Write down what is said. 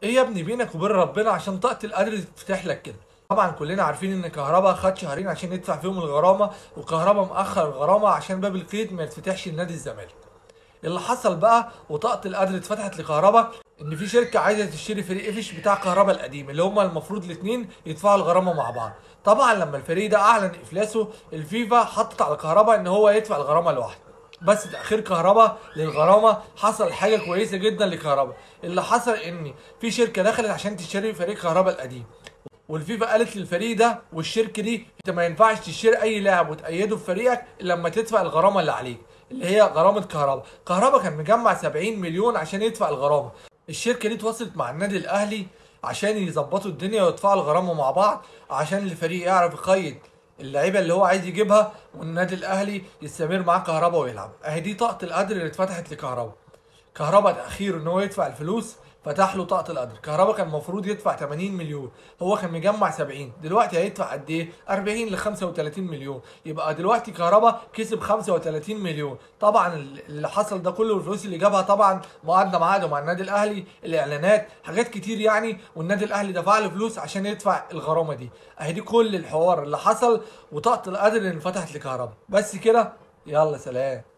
ايه يا ابني بينك وبين ربنا عشان طاقة القدر تتفتح لك كده؟ طبعا كلنا عارفين ان كهربا خد شهرين عشان يدفع فيهم الغرامة، وكهربا مأخر الغرامة عشان باب القيد ما يتفتحش لنادي الزمالك. اللي حصل بقى وطاقة القدر اتفتحت لكهربا ان في شركة عايزة تشتري فريق افش بتاع كهربا القديم اللي هما المفروض الاتنين يدفعوا الغرامة مع بعض. طبعا لما الفريق ده اعلن افلاسه، الفيفا حطت على كهربا ان هو يدفع الغرامة لوحده. بس تأخير كهربا للغرامة حصل حاجة كويسة جدا لكهربا. اللي حصل ان في شركة دخلت عشان تشتري فريق كهربا القديم، والفيفا قالت للفريق ده والشركه دي انت ما ينفعش تشتري اي لاعب وتأيده في فريقك الا لما تدفع الغرامه اللي عليك، اللي هي غرامه كهربا. كهربا كان مجمع 70 مليون عشان يدفع الغرامه. الشركه دي اتواصلت مع النادي الاهلي عشان يظبطوا الدنيا ويدفعوا الغرامه مع بعض، عشان الفريق يعرف يقيد اللعيبه اللي هو عايز يجيبها، والنادي الاهلي يستمر معاه كهربا ويلعب. اهي دي طاقه القدر اللي اتفتحت لكهربا. كهربا تأخير ان هو يدفع الفلوس فتح له طاقة القدر. كهربا كان المفروض يدفع 80 مليون، هو كان مجمع 70، دلوقتي هيدفع قد ايه؟ 40 ل 35 مليون. يبقى دلوقتي كهربا كسب 35 مليون. طبعا اللي حصل ده كله والفلوس اللي جابها طبعا معادله معاده مع النادي الاهلي، الاعلانات، حاجات كتير يعني، والنادي الاهلي دفع له فلوس عشان يدفع الغرامه دي. اهي دي كل الحوار اللي حصل وطاقة القدر اللي انفتحت لكهربا. بس كده، يلا سلام.